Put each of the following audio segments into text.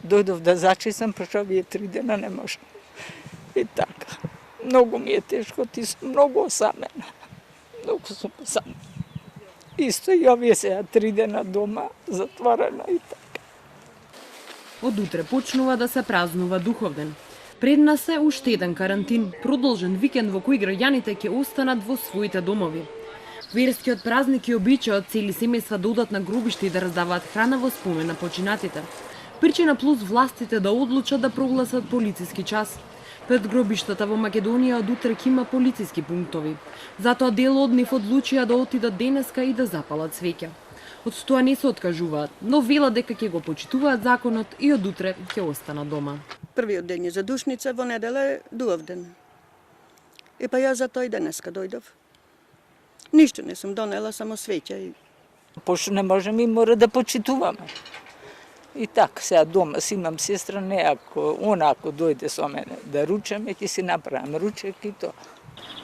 Дојдов да зачисам, пошто вие 3 дена не можам. И така. Многу ми е тешко, ти сум многу осамена. Многу сум осамена. Исто и овие сега 3 дена дома, затворена и така. Од утре почнува да се празнува Духовден. Пред нас е уште еден карантин, продолжен викенд во кој граѓаните ќе останат во своите домови. Верскиот празник и обичајот цели семејства да одат на гробиште и да раздаваат храна во спомен на починатите. Причина плюс властите да одлучат да прогласат полициски час. Пред гробиштата во Македонија од утре ќе има полициски пунктови. Затоа дел од нив одлучија да отидат денеска и да запалат свеќа. Од тоа не се откажуваат, но велат дека ќе го почитуваат законот и од утре ќе останат дома. Првиот ден е за душница, во недела е Духовден. И па ја затоа и денеска дојдов. Ништо не сум донела, само свеќа. Пошто не можеме и мора да почитуваме. И така, сега дома си имам сестра, не ако дојде со мене да ручаме, ќе си направам ручек и тоа.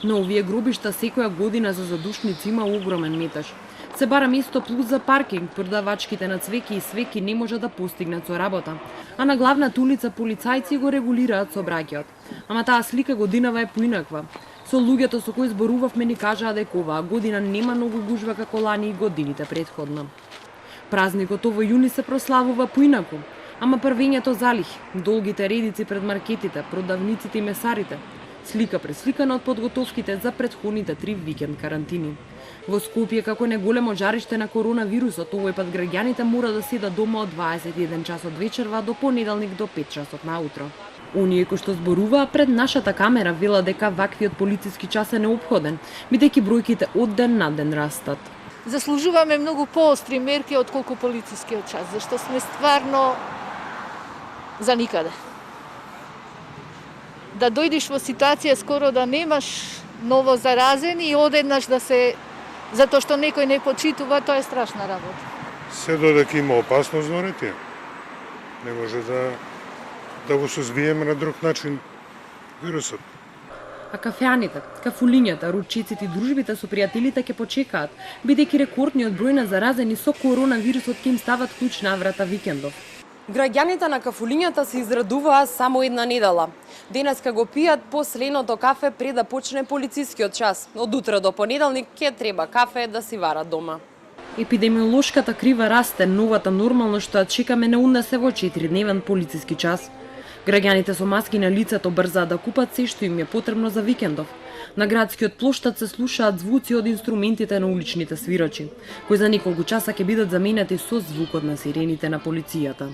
Но овие гробишта секоја година за задушници има огромен метаж. Се бара место плюс за паркинг, продавачките на цвеки и свеки не може да постигнат со работа. А на главната улица полицајци го регулираат сообраќајот. Ама таа слика годинава е поинаква. Со луѓето со кои зборувавме ни кажаа дека оваа година нема многу гужва како лани и годините претходно. Празникот овој јуни се прославува поинаку, ама првењето залих, долгите редици пред маркетите, продавниците и месарите, слика пресликана од подготовките за претходните 3 викенд карантини. Во Скопје, како неголемо жариште на коронавирусот, овој пат граѓаните мора да седат дома од 21 часот вечерва до понеделник до 5 часот наутро. Оние кои што зборуваа пред нашата камера вела дека ваквиот полициски час е неопходен, бидејќи бројките од ден на ден растат. Заслужуваме многу поостри мерки отколку полицискиот час, зашто сме стварно за никаде. Да дојдеш во ситуација скоро да немаш ново заразени и одеднаш да се затоа што некој не почитува, тоа е страшна работа. Се додека има опасност во ретија. Не може да го сузбиеме на друг начин вирусот. А кафеаните, кафулињата, ручиците и дружбите со пријателите ќе почекаат, бидејќи рекордниот број на заразени со коронавирусот ќе им стават клуч на врата викендов. Граѓаните на кафулињата се израдуваа само една недела. Денеска го пијат последното кафе пред да почне полицискиот час. Од утре до понеделник ќе треба кафе да си варат дома. Епидемиолошката крива расте, новата нормално што ја чекаме не унесе во 4-дневен полициски час. Граѓаните со маски на лицето брзаат да купат се што им е потребно за викендов. На градскиот плоштад се слушаат звуци од инструментите на уличните свирачи, кои за неколку часа ќе бидат заменети со звукот на сирените на полицијата.